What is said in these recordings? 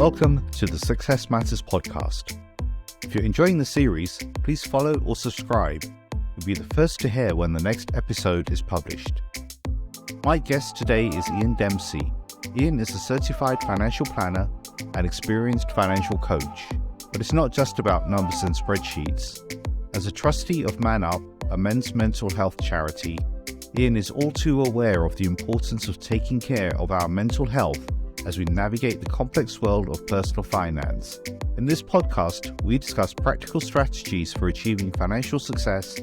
Welcome to the Success Matters podcast. If you're enjoying the series, please follow or subscribe. You'll be the first to hear when the next episode is published. My guest today is Ian Dempsey. Ian is a certified financial planner and experienced financial coach. But it's not just about numbers and spreadsheets. As a trustee of ManUp, a men's mental health charity, Ian is all too aware of the importance of taking care of our mental health as we navigate the complex world of personal finance. In this podcast, we discuss practical strategies for achieving financial success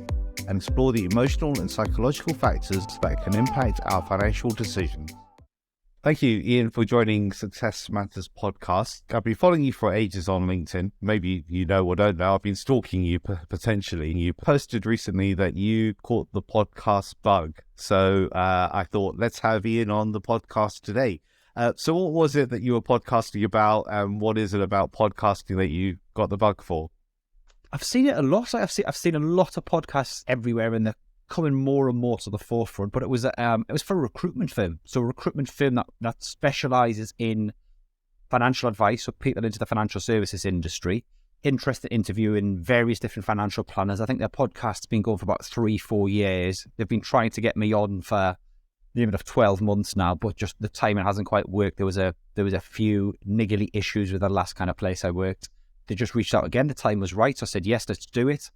and explore the emotional and psychological factors that can impact our financial decisions. Thank you, Ian, for joining Success Matters podcast. I've been following you for ages on LinkedIn. Maybe you know or don't know. I've been stalking you potentially. You posted recently that you caught the podcast bug. So I thought, let's have Ian on the podcast today. So what was it that you were podcasting about, and what is it about podcasting that you got the bug for? I've seen it a lot. I've seen a lot of podcasts everywhere, and they're coming more and more to the forefront. But it was for a recruitment firm. So a recruitment firm that specialises in financial advice for people into the financial services industry, interested in interviewing various different financial planners. I think their podcast's been going for about 3-4 years. They've been trying to get me on for the limit of 12 months now, but just the timing hasn't quite worked. There was a few niggly issues with the last kind of place I worked. They just reached out again. The time was right. So I said, yes, let's do it.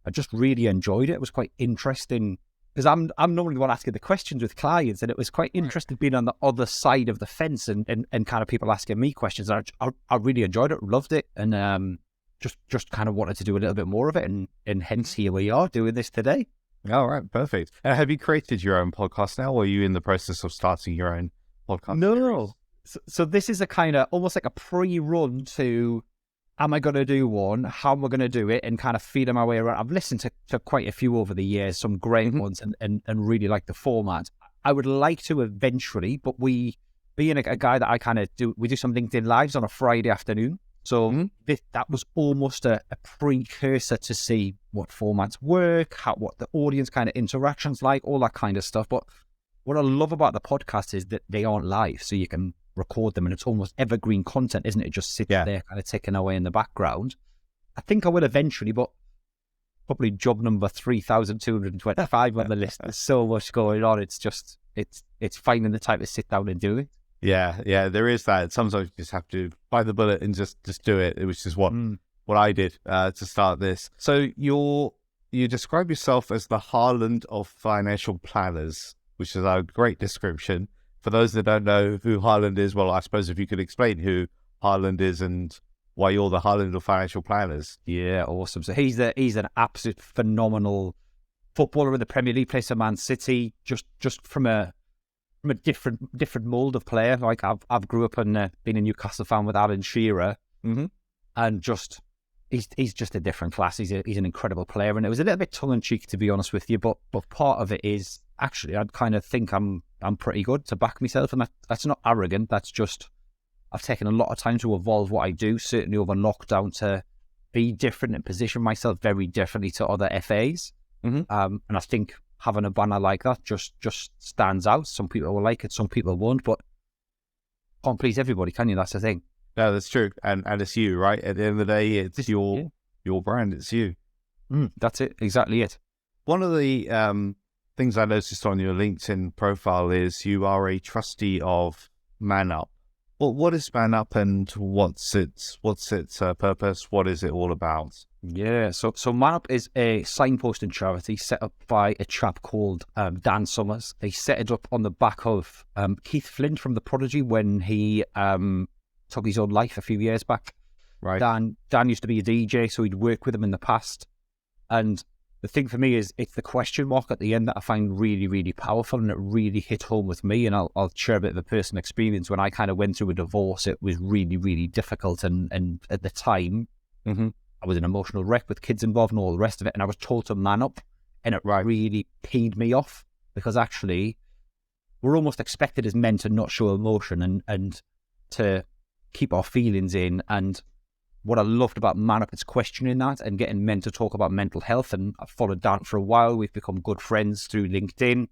I just really enjoyed it. It was quite interesting because I'm normally the one asking the questions with clients, and it was quite interesting being on the other side of the fence and kind of people asking me questions. And I really enjoyed it, loved it, and just kind of wanted to do a little bit more of it, and hence here we are doing this today. All right, perfect. Have you created your own podcast now, or are you in the process of starting your own podcast? No. So this is a kind of almost like a pre-run to, am I going to do one? How am I going to do it? And kind of feeding my way around. I've listened to quite a few over the years, some great ones, and really like the format. I would like to eventually, but being a guy that I kind of do, we do some LinkedIn Lives on a Friday afternoon. So that was almost a precursor to see what formats work, what the audience kind of interactions like, all that kind of stuff. But what I love about the podcast is that they aren't live, so you can record them, and it's almost evergreen content, isn't it? It just sits there kind of ticking away in the background. I think I will eventually, but probably job number 3,225 on the list. There's so much going on. It's just, it's finding the time to sit down and do it. Yeah, there is that. Sometimes you just have to bite the bullet and just do it. It was just what I did to start this. So you describe yourself as the Haaland of financial planners, which is a great description. For those that don't know who Haaland is, well, I suppose if you could explain who Haaland is and why you're the Haaland of financial planners. Yeah, awesome. So he's an absolute phenomenal footballer in the Premier League, plays for Man City, just from a different mold of player. Like I've grew up and been a Newcastle fan with Alan Shearer, and just he's just a different class. He's an incredible player, and it was a little bit tongue in cheek, to be honest with you. But part of it is actually I kind of think I'm pretty good to back myself, and that's not arrogant. That's just I've taken a lot of time to evolve what I do. Certainly over lockdown, to be different and position myself very differently to other FAs, and I think having a banner like that just stands out. Some people will like it, some people won't, but can't please everybody, can you? That's the thing. No, that's true. And it's you, right? At the end of the day, it's your brand, it's you. That's it, exactly it. One of the things I noticed on your LinkedIn profile is you are a trustee of ManUp. Well, what is ManUp, and what's its purpose? What is it all about? Yeah, so ManUp is a signposting charity set up by a chap called Dan Summers. They set it up on the back of Keith Flint from The Prodigy when he took his own life a few years back. Right. Dan used to be a DJ, so he'd worked with him in the past. And the thing for me is it's the question mark at the end that I find really, really powerful, and it really hit home with me. And I'll share a bit of a personal experience. When I kind of went through a divorce, it was really, really difficult. And at the time, I was an emotional wreck with kids involved and all the rest of it. And I was told to man up, and it really peed me off, because actually we're almost expected as men to not show emotion and to keep our feelings in. And what I loved about ManUp is questioning that and getting men to talk about mental health. And I've followed Dan for a while. We've become good friends through LinkedIn.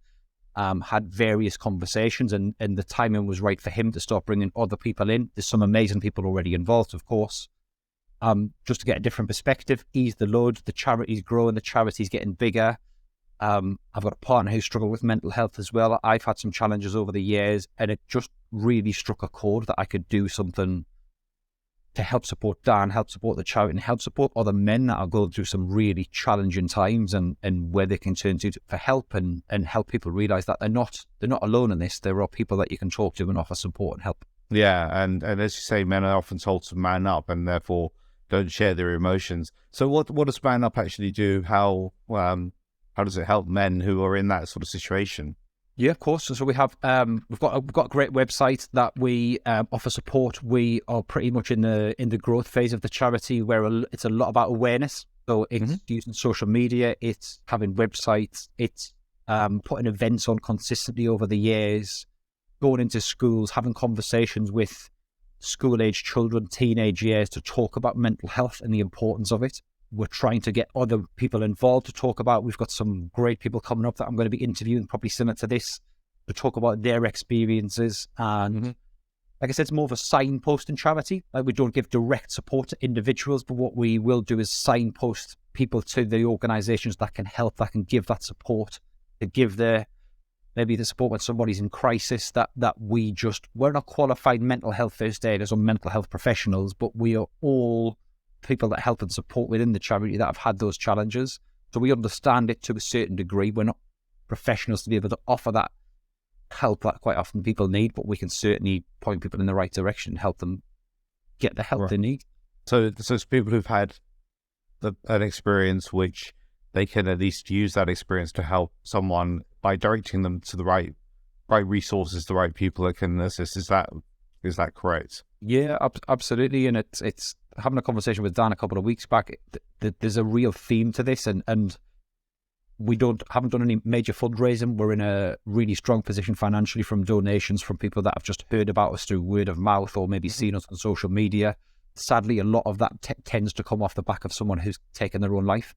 had various conversations, and the timing was right for him to start bringing other people in. There's some amazing people already involved, of course. Just to get a different perspective, ease the load. The charity's growing, the charity's getting bigger. I've got a partner who struggled with mental health as well. I've had some challenges over the years, and it just really struck a chord that I could do something to help support Dan, help support the charity, and help support other men that are going through some really challenging times, and where they can turn to for help, and help people realise that they're not alone in this. There are people that you can talk to and offer support and help. Yeah, and as you say, men are often told to man up and therefore don't share their emotions. So what does ManUp actually do? How does it help men who are in that sort of situation? Yeah, of course. So we have we've got a great website that we offer support. We are pretty much in the growth phase of the charity, where it's a lot about awareness. So it's using social media, it's having websites, it's putting events on consistently over the years, going into schools, having conversations with school-age children, teenage years, to talk about mental health and the importance of it. We're trying to get other people involved to talk about. We've got some great people coming up that I'm going to be interviewing, probably similar to this, to talk about their experiences. And like I said, it's more of a signposting charity. Like, we don't give direct support to individuals, but what we will do is signpost people to the organisations that can help, that can give that support, to give maybe the support when somebody's in crisis. We're not qualified mental health first aiders or mental health professionals, but we are all people that help and support within the charity that have had those challenges. So we understand it to a certain degree. We're not professionals to be able to offer that help that quite often people need, but we can certainly point people in the right direction and help them get the help they need. So it's people who've had an experience which they can at least use that experience to help someone by directing them to the right resources, the right people that can assist. Is that correct? Yeah, absolutely. And it's having a conversation with Dan a couple of weeks back. There's a real theme to this, and we haven't done any major fundraising. We're in a really strong position financially from donations from people that have just heard about us through word of mouth or maybe seen us on social media. Sadly, a lot of that tends to come off the back of someone who's taken their own life.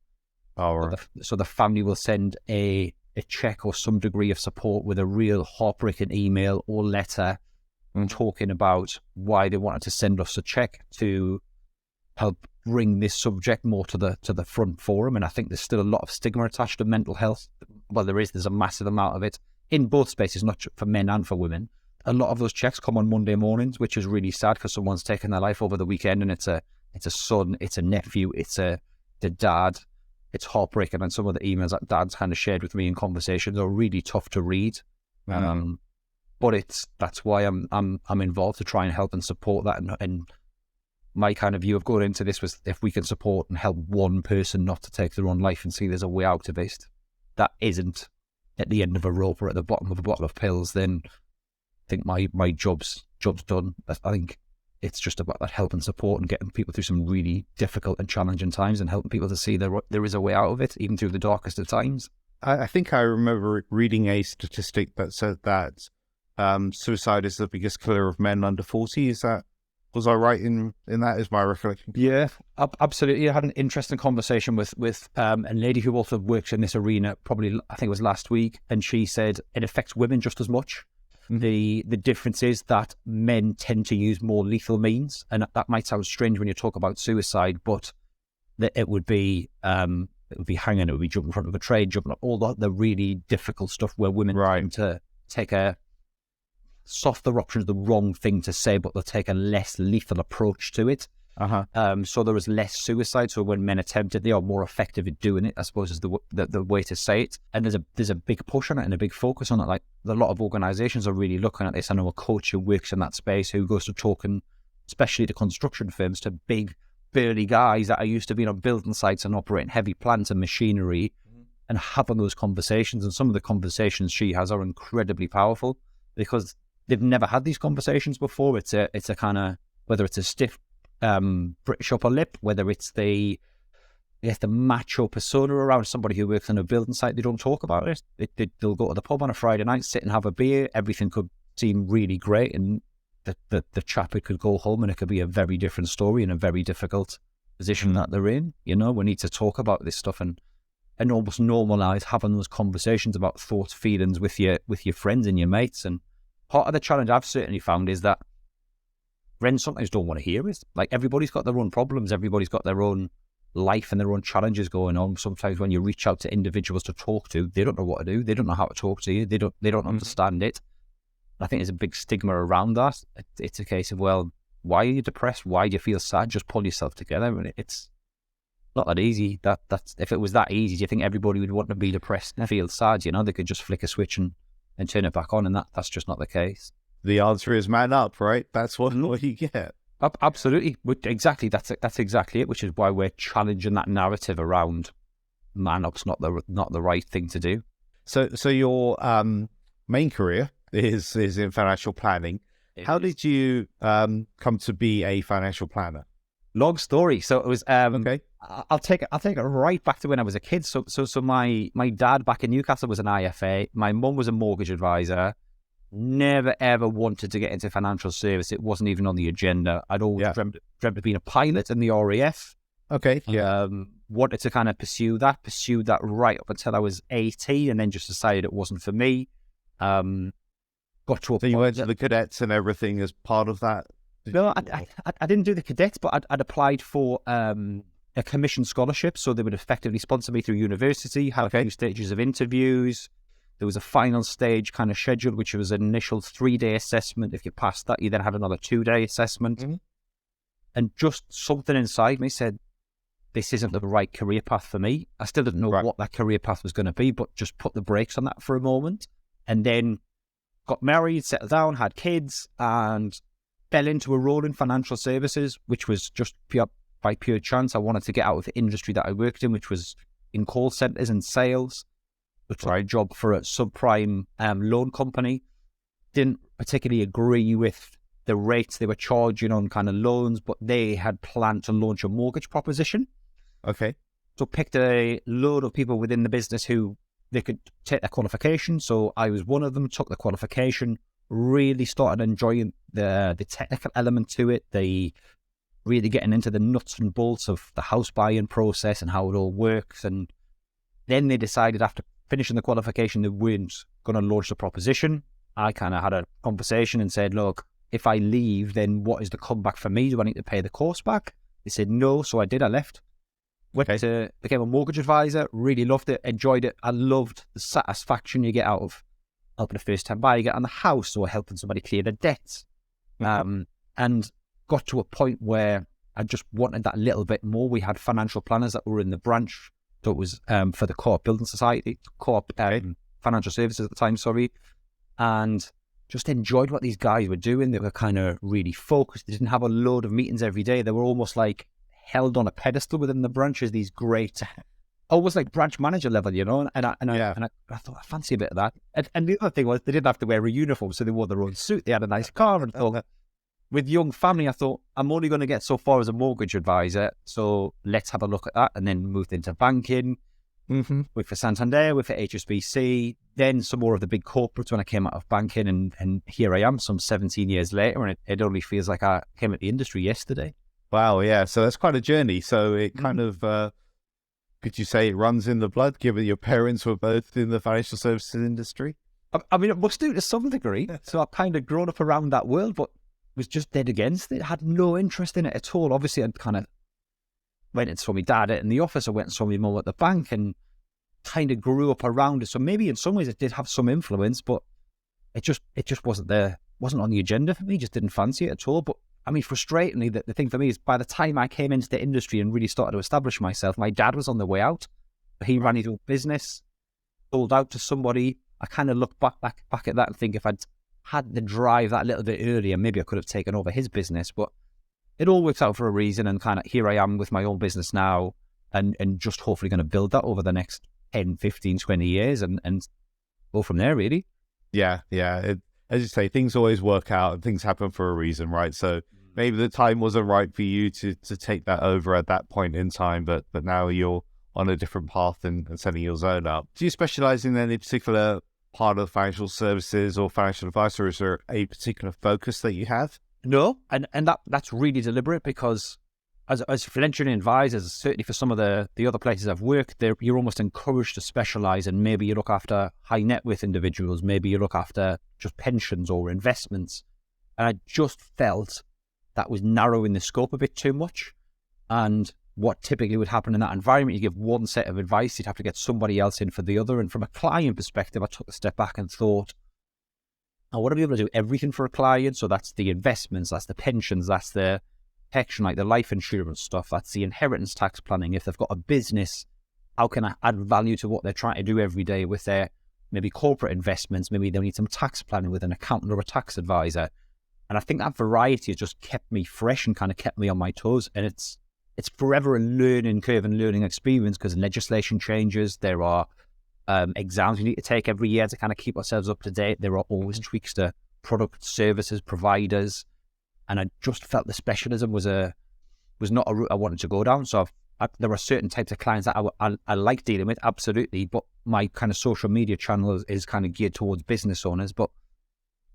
Oh, right. So the family will send a check or some degree of support with a real heartbreaking email or letter, talking about why they wanted to send us a check to help bring this subject more to the front forum. And I think there's still a lot of stigma attached to mental health. Well, there's a massive amount of it in both spaces, not for men and for women. A lot of those checks come on Monday mornings, which is really sad because someone's taken their life over the weekend, and it's a son, it's a nephew, it's the dad. It's heartbreaking, and some of the emails that Dad's kind of shared with me in conversations are really tough to read. But that's why I'm involved, to try and help and support that. And my kind of view of going into this was, if we can support and help one person not to take their own life and see there's a way out of it, that isn't at the end of a rope or at the bottom of a bottle of pills, then I think my job's done. I think it's just about that help and support and getting people through some really difficult and challenging times, and helping people to see there is a way out of it, even through the darkest of times. I think I remember reading a statistic that said that suicide is the biggest killer of men under 40. Was I right in that? Is my recollection? Yeah, absolutely. I had an interesting conversation with a lady who also works in this arena, probably, I think it was last week, and she said it affects women just as much. The difference is that men tend to use more lethal means, and that might sound strange when you talk about suicide, but it would be hanging, it would be jumping in front of a train, jumping up, all the really difficult stuff where women tend to take a softer option, is the wrong thing to say, but they'll take a less lethal approach to it. So there is less suicide. So when men attempt it, they are more effective at doing it, I suppose, is the way to say it. And there's a big push on it and a big focus on it. Like, a lot of organisations are really looking at this. I know a coach who works in that space, who goes to talking, especially to construction firms, to big burly guys that are used to being on building sites and operating heavy plants and machinery, and having those conversations. And some of the conversations she has are incredibly powerful because they've never had these conversations before. It's a kind of, whether it's a stiff British upper lip, whether it's the macho persona around somebody who works on a building site, they don't talk about it. They'll go to the pub on a Friday night, sit and have a beer. Everything could seem really great, and the chap, it could go home and it could be a very different story and a very difficult position that they're in. You know, we need to talk about this stuff and and almost normalize having those conversations about thoughts, feelings with your friends and your mates. And part of the challenge I've certainly found is that friends sometimes don't want to hear it. Like, everybody's got their own problems, everybody's got their own life and their own challenges going on. Sometimes when you reach out to individuals to talk to, they don't know what to do. They don't know how to talk to you. They don't understand it. I think there's a big stigma around that. It's a case of, well, why are you depressed? Why do you feel sad? Just pull yourself together. And it's not that easy. That's if it was that easy, do you think everybody would want to be depressed and feel sad? You know, they could just flick a switch and turn it back on, and that's just not the case. The answer is ManUp, right? That's what you get. Absolutely, exactly. That's exactly it. Which is why we're challenging that narrative around ManUp's not the right thing to do. So your main career is in financial planning. How did you come to be a financial planner? Long story. So it was okay. I'll take it right back to when I was a kid. So my dad back in Newcastle was an IFA. My mum was a mortgage advisor. Never ever wanted to get into financial service. It wasn't even on the agenda. I'd always dreamt of being a pilot in the RAF. Okay. Yeah. Wanted to kind of pursue that right up until I was 18, and then just decided it wasn't for me. Got to a point. You went to the cadets and everything as part of that? No, I didn't do the cadets, but I'd applied for a commission scholarship, so they would effectively sponsor me through university. Had a few stages of interviews. There was a final stage kind of schedule, which was an initial 3-day assessment. If you passed that, you then had another 2-day assessment. Mm-hmm. And just something inside me said, this isn't the right career path for me. I still didn't know what that career path was going to be, but just put the brakes on that for a moment. And then got married, settled down, had kids, and fell into a role in financial services, which was just by pure chance. I wanted to get out of the industry that I worked in, which was in call centres and sales. Tried a job for a subprime loan company. Didn't particularly agree with the rates they were charging on kind of loans, but they had planned to launch a mortgage proposition. Okay. So picked a load of people within the business who they could take their qualification. So I was one of them, took the qualification, really started enjoying the technical element to it, the really getting into the nuts and bolts of the house buying process and how it all works. And then they decided after finishing the qualification, they weren't going to launch the proposition. I kind of had a conversation and said, look, if I leave, then what is the comeback for me? Do I need to pay the course back? They said no, so I did. I left. Became a mortgage advisor, really loved it, enjoyed it. I loved the satisfaction you get out of helping a first-time buyer get on the house or helping somebody clear their debts. And got to a point where I just wanted that little bit more. We had financial planners that were in the branch. So it was for the Co-op Building Society, Co-op Financial Services at the time, and just enjoyed what these guys were doing. They were kind of really focused. They didn't have a load of meetings every day. They were almost like held on a pedestal within the branch as these great, almost like branch manager level, you know. And I thought, I fancy a bit of that. And the other thing was they didn't have to wear a uniform, so they wore their own suit. They had a nice car and thought. With young family, I thought, I'm only going to get so far as a mortgage advisor, so let's have a look at that. And then moved into banking, with for Santander, with for HSBC, then some more of the big corporates when I came out of banking, and here I am some 17 years later, and it only feels like I came at the industry yesterday. Wow, yeah. So that's quite a journey. So it kind of, could you say it runs in the blood, given your parents were both in the financial services industry? I mean, it must do to some degree. So I've kind of grown up around that world, but was just dead against it. Had no interest in it at all. Obviously, I'd kind of went and saw my dad in the office. I went and saw my mum at the bank, and kind of grew up around it. So maybe in some ways it did have some influence, but it just wasn't there. Wasn't on the agenda for me. Just didn't fancy it at all. But I mean, frustratingly, the thing for me is by the time I came into the industry and really started to establish myself, my dad was on the way out. He ran his own business, sold out to somebody. I kind of look back at that and think if I'd had the drive that little bit earlier, maybe I could have taken over his business, but it all works out for a reason, and kind of here I am with my own business now, and just hopefully going to build that over the next 10, 15, 20 years and go from there, really. Yeah. As you say, things always work out and things happen for a reason, right? So maybe the time wasn't right for you to take that over at that point in time, but now you're on a different path and setting your zone up. Do you specialize in any particular part of financial services or financial advice, or is there a particular focus that you have? No, and that's really deliberate, because as financial advisors, certainly for some of the other places I've worked, you're almost encouraged to specialize, and maybe you look after high net worth individuals, maybe you look after just pensions or investments. And I just felt that was narrowing the scope a bit too much. And what typically would happen in that environment, you give one set of advice, you'd have to get somebody else in for the other. And from a client perspective, I took a step back and thought, I want to be able to do everything for a client. So that's the investments, that's the pensions, that's the protection, like the life insurance stuff, that's the inheritance tax planning. If they've got a business, how can I add value to what they're trying to do every day with their maybe corporate investments? Maybe they'll need some tax planning with an accountant or a tax advisor. And I think that variety has just kept me fresh and kind of kept me on my toes. And it's forever a learning curve and learning experience, because legislation changes. There are exams we need to take every year to kind of keep ourselves up to date. There are always tweaks to product, services, providers. And I just felt the specialism was not a route I wanted to go down. So there are certain types of clients that I like dealing with, absolutely. But my kind of social media channel is kind of geared towards business owners. But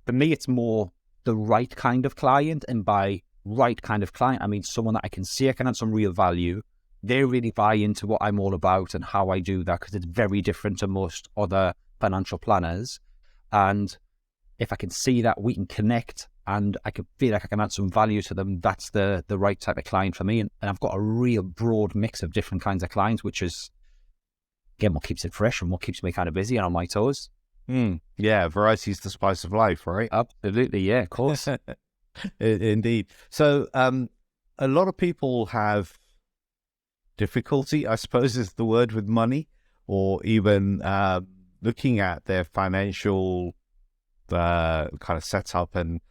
for me, it's more the right kind of client. And by right kind of client, I mean someone that I can see I can add some real value. They really buy into what I'm all about and how I do that, because it's very different to most other financial planners. And if I can see that we can connect and I can feel like I can add some value to them, that's the right type of client for me. And I've got a real broad mix of different kinds of clients, which is, again, what keeps it fresh and what keeps me kind of busy and on my toes. Yeah, variety is the spice of life, right? Absolutely, yeah, of course. Indeed. So a lot of people have difficulty, I suppose is the word, with money, or even looking at their financial kind of setup and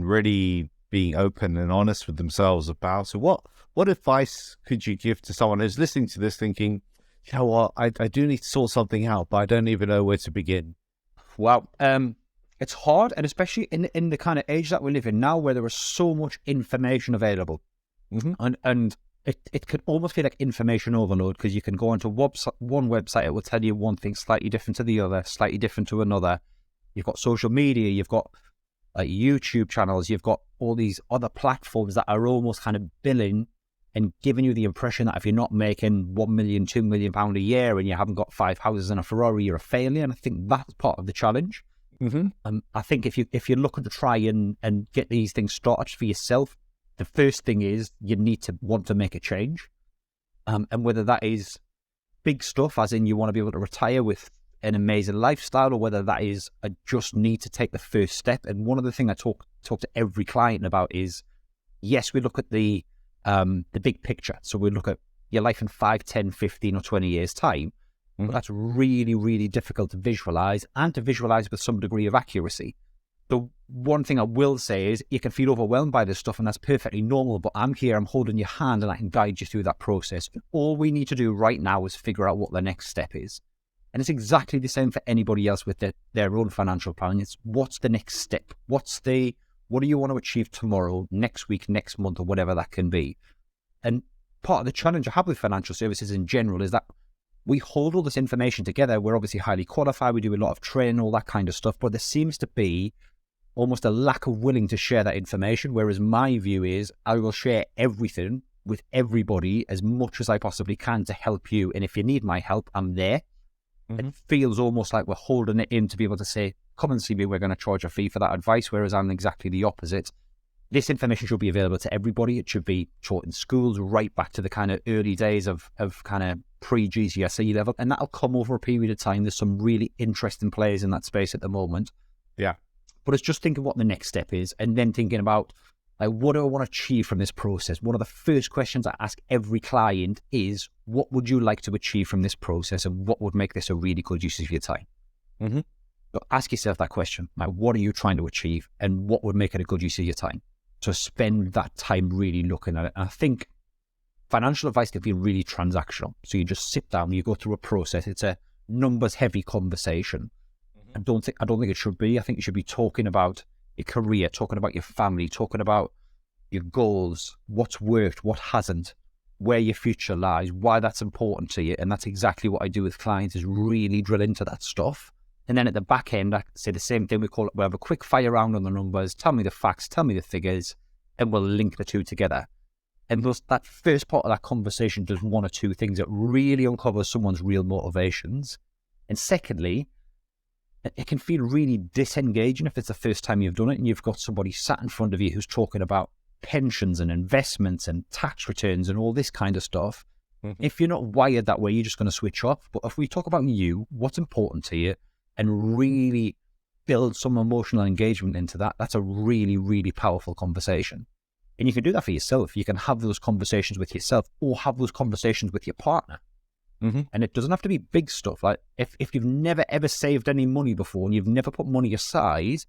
really being open and honest with themselves about. So what advice could you give to someone who's listening to this thinking, you know what, I do need to sort something out, but I don't even know where to begin? Wow. It's hard, and especially in the kind of age that we live in now, where there is so much information available. And it could almost feel like information overload, because you can go onto one website, it will tell you one thing slightly different to the other, slightly different to another. You've got social media, you've got YouTube channels, you've got all these other platforms that are almost kind of billing and giving you the impression that if you're not making 1 million, 2 million pound a year and you haven't got 5 houses and a Ferrari, you're a failure. And I think that's part of the challenge. I think if you're looking to try and get these things started for yourself, the first thing is you need to want to make a change. And whether that is big stuff, as in you want to be able to retire with an amazing lifestyle, or whether that is I just need to take the first step. And one of the things I talk to every client about is, yes, we look at the big picture. So we look at your life in 5, 10, 15 or 20 years time. But that's really, really difficult to visualize, and to visualize with some degree of accuracy. The one thing I will say is you can feel overwhelmed by this stuff, and that's perfectly normal, but I'm here, I'm holding your hand, and I can guide you through that process. All we need to do right now is figure out what the next step is. And it's exactly the same for anybody else with their own financial planning. It's what's the next step? What do you want to achieve tomorrow, next week, next month, or whatever that can be? And part of the challenge I have with financial services in general is that we hold all this information together. We're obviously highly qualified. We do a lot of training, all that kind of stuff. But there seems to be almost a lack of willing to share that information. Whereas my view is I will share everything with everybody as much as I possibly can to help you. And if you need my help, I'm there. It feels almost like we're holding it in to be able to say, come and see me, we're going to charge a fee for that advice. Whereas I'm exactly the opposite. This information should be available to everybody. It should be taught in schools right back to the kind of early days of kind of pre-GCSE level. And that'll come over a period of time. There's some really interesting players in that space at the moment. Yeah. But it's just thinking what the next step is, and then thinking about, like, what do I want to achieve from this process? One of the first questions I ask every client is, what would you like to achieve from this process, and what would make this a really good use of your time? So ask yourself that question. Like, what are you trying to achieve, and what would make it a good use of your time? So spend that time really looking at it. And I think financial advice can be really transactional. So you just sit down, you go through a process. It's a numbers-heavy conversation. I don't think it should be. I think you should be talking about your career, talking about your family, talking about your goals, what's worked, what hasn't, where your future lies, why that's important to you. And that's exactly what I do with clients, is really drill into that stuff. And then at the back end, I say the same thing. We'll have a quick fire round on the numbers. Tell me the facts, tell me the figures, and we'll link the two together. And thus, that first part of that conversation does one or two things that really uncovers someone's real motivations. And secondly, it can feel really disengaging if it's the first time you've done it and you've got somebody sat in front of you who's talking about pensions and investments and tax returns and all this kind of stuff. Mm-hmm. If you're not wired that way, you're just going to switch off. But if we talk about you, what's important to you, and really build some emotional engagement into that, that's a really, really powerful conversation. And you can do that for yourself. You can have those conversations with yourself or have those conversations with your partner. Mm-hmm. And it doesn't have to be big stuff. Like if you've never ever saved any money before and you've never put money aside,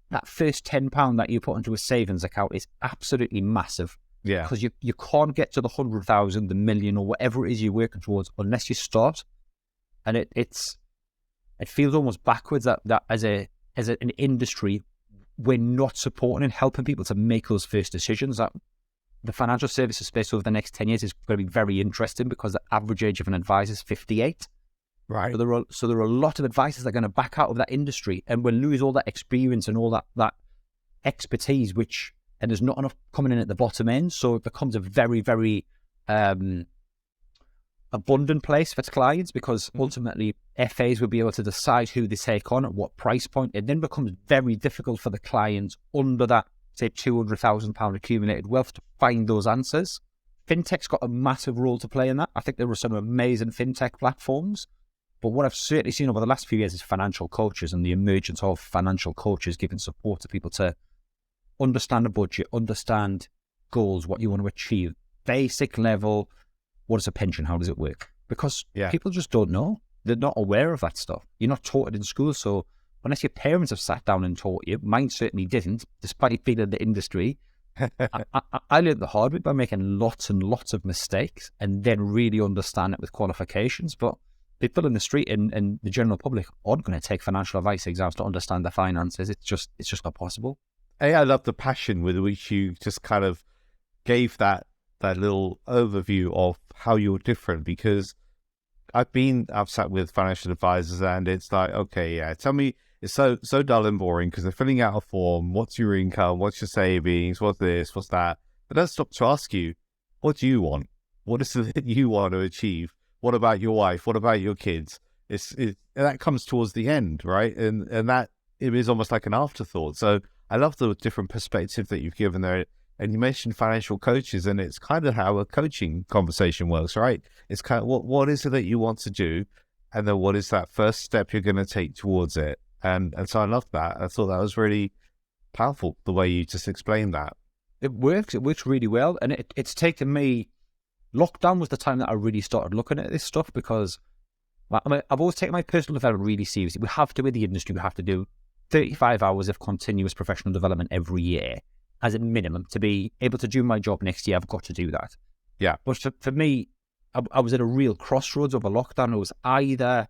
that first £10 that you put into a savings account is absolutely massive. Yeah. Because you can't get to the 100,000, the million, or whatever it is you're working towards unless you start. And it feels almost backwards that as an industry, we're not supporting and helping people to make those first decisions. That the financial services space over the next 10 years is going to be very interesting because the average age of an advisor is 58. Right. So there are a lot of advisors that are going to back out of that industry and will lose all that experience and all that expertise, and there's not enough coming in at the bottom end. So it becomes a very, very abundant place for clients because ultimately FAs will be able to decide who they take on at what price point. It then becomes very difficult for the clients under that, say, £200,000 accumulated wealth to find those answers. Fintech's got a massive role to play in that. I think there are some amazing fintech platforms, but what I've certainly seen over the last few years is financial coaches and the emergence of financial coaches giving support to people to understand a budget, understand goals, what you want to achieve, basic level, what is a pension, how does it work? Because people just don't know. They're not aware of that stuff. You're not taught it in school, so unless your parents have sat down and taught you, mine certainly didn't, despite being in the industry. I learned the hard way by making lots and lots of mistakes and then really understand it with qualifications. But people in the street and the general public aren't going to take financial advice exams to understand their finances. It's just not possible. I love the passion with which you just kind of gave that little overview of how you're different, because I've sat with financial advisors and it's like, okay, tell me, it's so dull and boring because they're filling out a form. What's your income? What's your savings? What's this? What's that? But don't stop to ask you, what do you want? What is it that you want to achieve? What about your wife? What about your kids? And that comes towards the end, right? And that it is almost like an afterthought. So I love the different perspective that you've given there. And you mentioned financial coaches, and it's kind of how a coaching conversation works, right? It's kind of what is it that you want to do, and then what is that first step you're going to take towards it? And so I love that. I thought that was really powerful, the way you just explained that. It works really well. And it's taken me, lockdown was the time that I really started looking at this stuff because I've always taken my personal development really seriously. We have to, with the industry, we have to do 35 hours of continuous professional development every year as a minimum. To be able to do my job next year, I've got to do that. Yeah. But for me, I was at a real crossroads over lockdown. It was either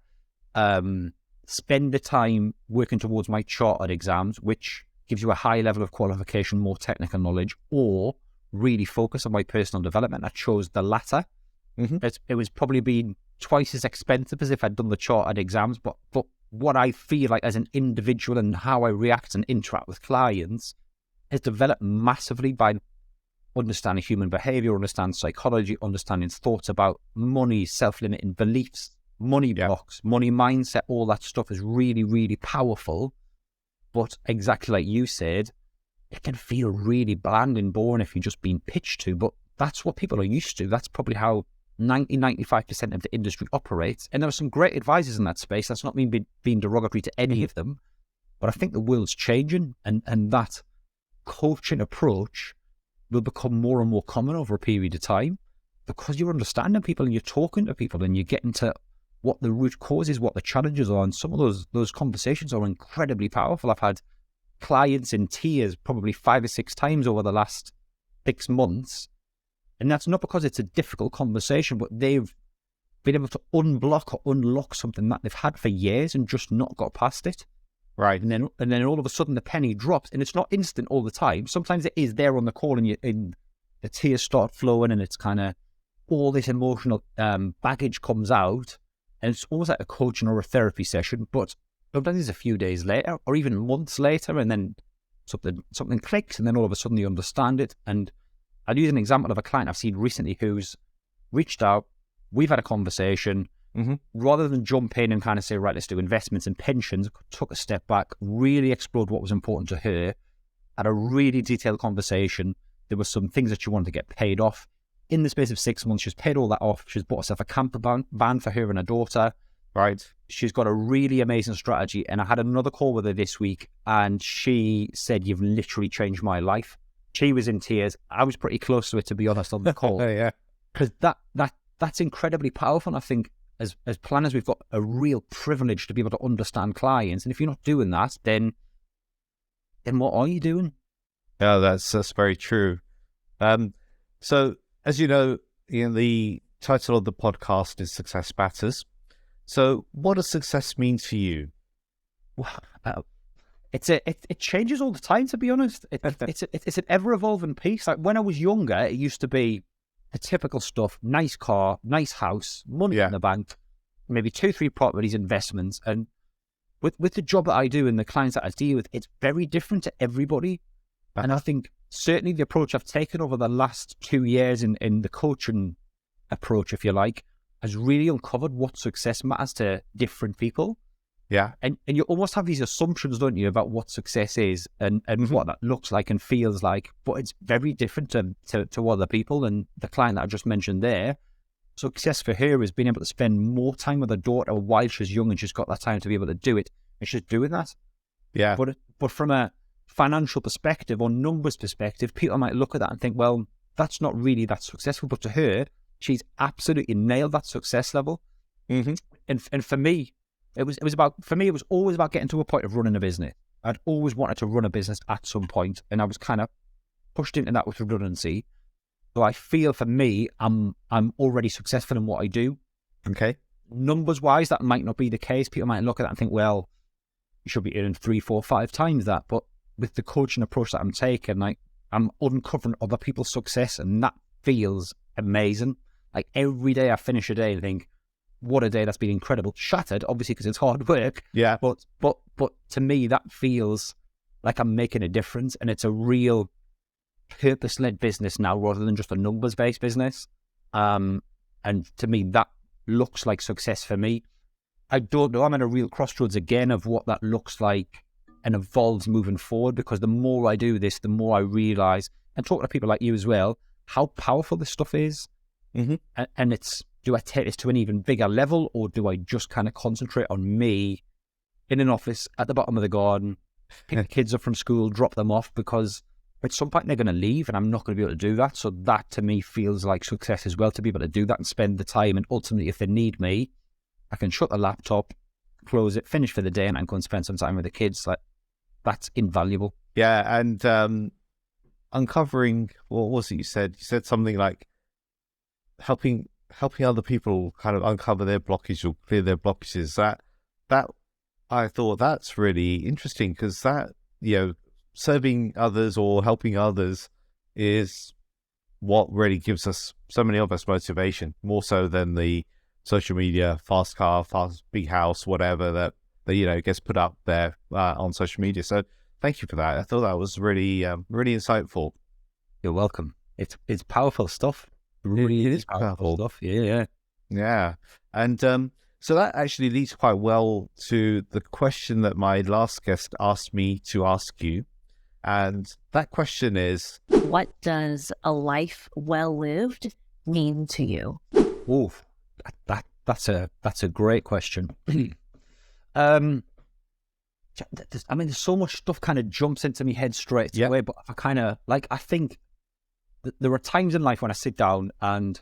spend the time working towards my chartered exams, which gives you a high level of qualification, more technical knowledge, or really focus on my personal development. I chose the latter. Mm-hmm. It was probably been twice as expensive as if I'd done the chartered exams, but what I feel like as an individual and how I react and interact with clients has developed massively by understanding human behavior, understanding psychology, understanding thoughts about money, self-limiting beliefs, money blocks, money mindset. All that stuff is really, really powerful. But exactly like you said, it can feel really bland and boring if you're just being pitched to, but that's what people are used to. That's probably how 95% of the industry operates. And there are some great advisors in that space. That's not me being derogatory to any of them, but I think the world's changing, and that coaching approach will become more and more common over a period of time because you're understanding people and you're talking to people and you're getting to what the root cause is, what the challenges are. And some of those conversations are incredibly powerful. I've had clients in tears probably 5 or 6 times over the last 6 months. And that's not because it's a difficult conversation, but they've been able to unblock or unlock something that they've had for years and just not got past it. Right. And then all of a sudden the penny drops, and it's not instant all the time. Sometimes it is there on the call and the tears start flowing and it's kind of all this emotional baggage comes out, and it's almost like a coaching or a therapy session, but sometimes it's a few days later or even months later, and then something clicks, and then all of a sudden you understand it. And I'll use an example of a client I've seen recently who's reached out. We've had a conversation. Rather than jump in and kind of say, right, let's do investments and pensions, took a step back, really explored what was important to her, had a really detailed conversation. There were some things that she wanted to get paid off. In the space of 6 months, she's paid all that off. She's bought herself a camper van for her and her daughter. Right. She's got a really amazing strategy. And I had another call with her this week, and she said, you've literally changed my life. She was in tears. I was pretty close to it, to be honest, on the call. Yeah. Because that's incredibly powerful. And I think as planners, we've got a real privilege to be able to understand clients. And if you're not doing that, then what are you doing? Yeah, that's very true. So, as you know, Ian, the title of the podcast is Success Matters. So, what does success mean to you? Well, it changes all the time, to be honest. It's an ever-evolving piece. Like when I was younger, it used to be the typical stuff: nice car, nice house, money in the bank, maybe 2-3 properties, investments. And with the job that I do and the clients that I deal with, it's very different to everybody. And I think certainly the approach I've taken over the last 2 years in the coaching approach, if you like, has really uncovered what success matters to different people. Yeah. And you almost have these assumptions, don't you, about what success is and what that looks like and feels like. But it's very different to other people. And the client that I just mentioned there, success for her is being able to spend more time with her daughter while she's young and she's got that time to be able to do it. And she's doing that. Yeah. But from a financial perspective or numbers perspective, people might look at that and think, well, that's not really that successful. But to her, she's absolutely nailed that success level. And for me, it was always about getting to a point of running a business. I'd always wanted to run a business at some point, and I was kind of pushed into that with redundancy. So I feel for me, I'm already successful in what I do. Okay. Numbers wise, that might not be the case. People might look at that and think, well, you should be earning 3, 4, 5 times that. But with the coaching approach that I'm taking, like I'm uncovering other people's success, and that feels amazing. Like every day I finish a day and think, what a day, that's been incredible. Shattered, obviously, because it's hard work. Yeah. But to me, that feels like I'm making a difference, and it's a real purpose-led business now rather than just a numbers-based business. And to me, that looks like success for me. I don't know. I'm at a real crossroads again of what that looks like and evolves moving forward, because the more I do this, the more I realize, and talking to people like you as well, how powerful this stuff is. And it's, do I take this to an even bigger level, or do I just kind of concentrate on me in an office at the bottom of the garden, pick the kids up from school, drop them off, because at some point they're going to leave and I'm not going to be able to do that. So that to me feels like success as well, to be able to do that and spend the time. And ultimately, if they need me, I can shut the laptop, close it, finish for the day, and I can go and spend some time with the kids. Like, that's invaluable. Yeah. And uncovering, what was it you said? You said something like helping other people kind of uncover their blockage or clear their blockages. That I thought that's really interesting, because that, serving others or helping others is what really gives us, so many of us, motivation, more so than the social media, fast car, fast big house, whatever that gets put up there on social media. So thank you for that. I thought that was really really insightful. You're welcome. It's powerful stuff. Really is powerful stuff. Yeah. And so that actually leads quite well to the question that my last guest asked me to ask you. And that question is, what does a life well lived mean to you? Oh, that's a great question. There's so much stuff kind of jumps into my head straight away, but I think there are times in life when I sit down and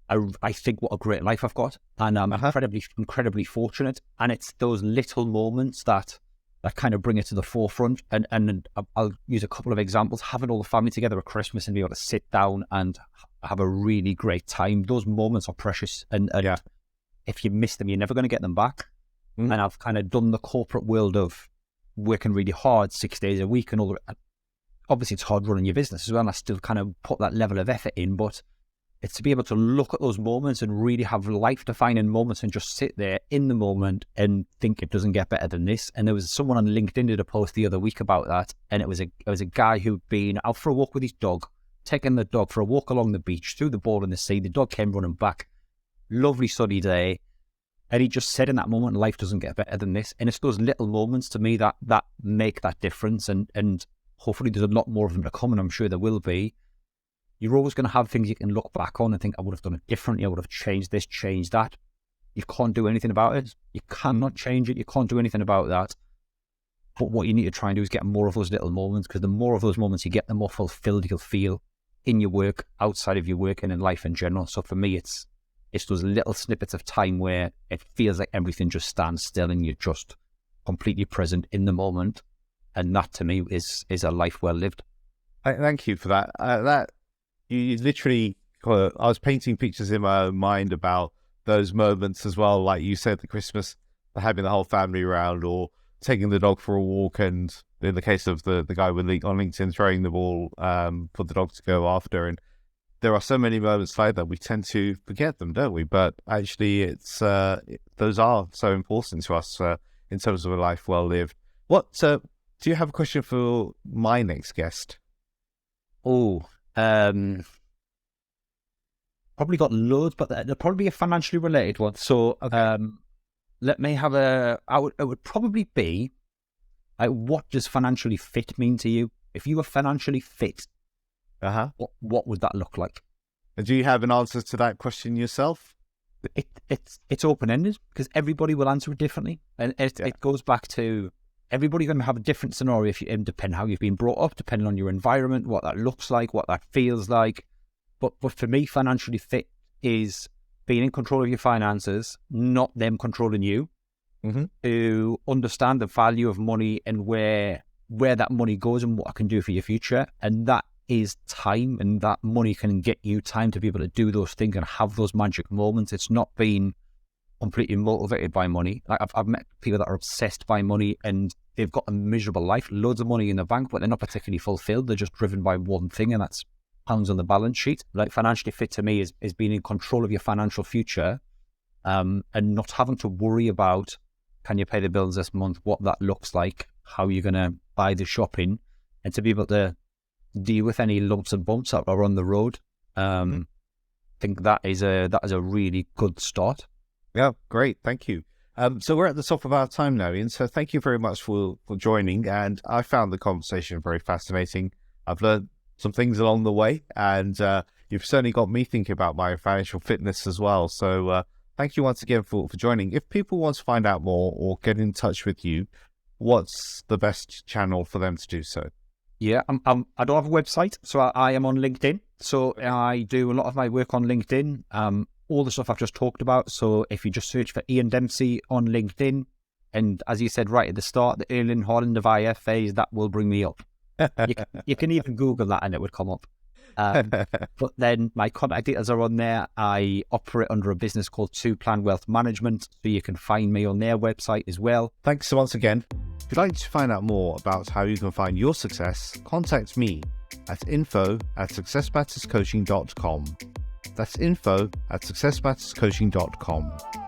I think what a great life I've got, and I'm incredibly fortunate. And it's those little moments that kind of bring it to the forefront. And I'll use a couple of examples. Having all the family together at Christmas and be able to sit down and have a really great time. Those moments are precious. And if you miss them, you're never going to get them back. And I've kind of done the corporate world of working really hard 6 days a week and all that. Obviously, it's hard running your business as well, and I still kind of put that level of effort in, but it's to be able to look at those moments and really have life-defining moments and just sit there in the moment and think it doesn't get better than this. And there was someone on LinkedIn did a post the other week about that, and it was a guy who'd been out for a walk with his dog, taking the dog for a walk along the beach, threw the ball in the sea. The dog came running back. Lovely sunny day. And he just said in that moment, life doesn't get better than this. And it's those little moments to me that make that difference. And hopefully there's a lot more of them to come, and I'm sure there will be. You're always going to have things you can look back on and think, I would have done it differently. I would have changed this, changed that. You can't do anything about it. You cannot change it. You can't do anything about that. But what you need to try and do is get more of those little moments, because the more of those moments you get, the more fulfilled you'll feel in your work, outside of your work, and in life in general. So for me, it's those little snippets of time where it feels like everything just stands still and you're just completely present in the moment. And that to me is a life well lived. Thank you for that. That you literally, I was painting pictures in my own mind about those moments as well. Like you said, the Christmas, having the whole family around, or taking the dog for a walk, and in the case of the guy on LinkedIn, throwing the ball for the dog to go after. And there are so many moments like that, we tend to forget them, don't we? But actually, it's those are so important to us in terms of a life well lived. Do you have a question for my next guest? Probably got loads, but they'll probably be a financially related one. So okay. Let me have it would probably be, what does financially fit mean to you? If you were financially fit, what would that look like? Do you have an answer to that question yourself? It's open-ended, because everybody will answer it differently. And it goes back to, everybody's going to have a different scenario depending how you've been brought up, depending on your environment, what that looks like, what that feels like. But for me, financially fit is being in control of your finances, not them controlling you. To understand the value of money and where that money goes and what I can do for your future. And that is time, and that money can get you time to be able to do those things and have those magic moments. It's not being completely motivated by money. Like I've met people that are obsessed by money and they've got a miserable life, loads of money in the bank, but they're not particularly fulfilled. They're just driven by one thing, and that's pounds on the balance sheet. Like financially fit to me is being in control of your financial future, and not having to worry about, can you pay the bills this month, what that looks like, how you're going to buy the shopping, and to be able to deal with any lumps and bumps that are on the road. I think that is a really good start. Yeah, great. Thank you. So we're at the top of our time now, Ian. So thank you very much for joining. And I found the conversation very fascinating. I've learned some things along the way, and you've certainly got me thinking about my financial fitness as well. So thank you once again for joining. If people want to find out more or get in touch with you, what's the best channel for them to do so? Yeah, I don't have a website, so I am on LinkedIn. So I do a lot of my work on LinkedIn, all the stuff I've just talked about. So if you just search for Ian Dempsey on LinkedIn, and as you said right at the start, the Erling Haaland of IFAs, that will bring me up. You can even Google that and it would come up. But then my contact details are on there. I operate under a business called 2Plan Wealth Management, so you can find me on their website as well. Thanks so once again. If you'd like to find out more about how you can find your success, contact me at info@successmatterscoaching.com. That's info@successmatterscoaching.com.